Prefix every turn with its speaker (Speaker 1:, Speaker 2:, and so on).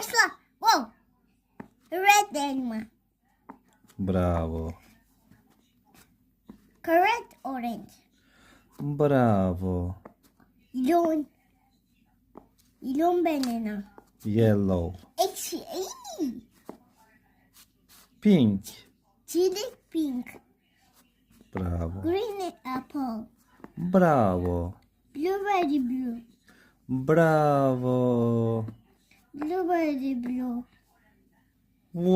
Speaker 1: Başla. Wow. Red elma.
Speaker 2: Bravo.
Speaker 1: Correct orange.
Speaker 2: Bravo.
Speaker 1: Yellow. Yellow banana.
Speaker 2: Yellow.
Speaker 1: Ekşi. Ay.
Speaker 2: Pink.
Speaker 1: Chili pink.
Speaker 2: Bravo.
Speaker 1: Green apple.
Speaker 2: Bravo.
Speaker 1: Blueberry blue.
Speaker 2: Bravo.
Speaker 1: Blueberry blue.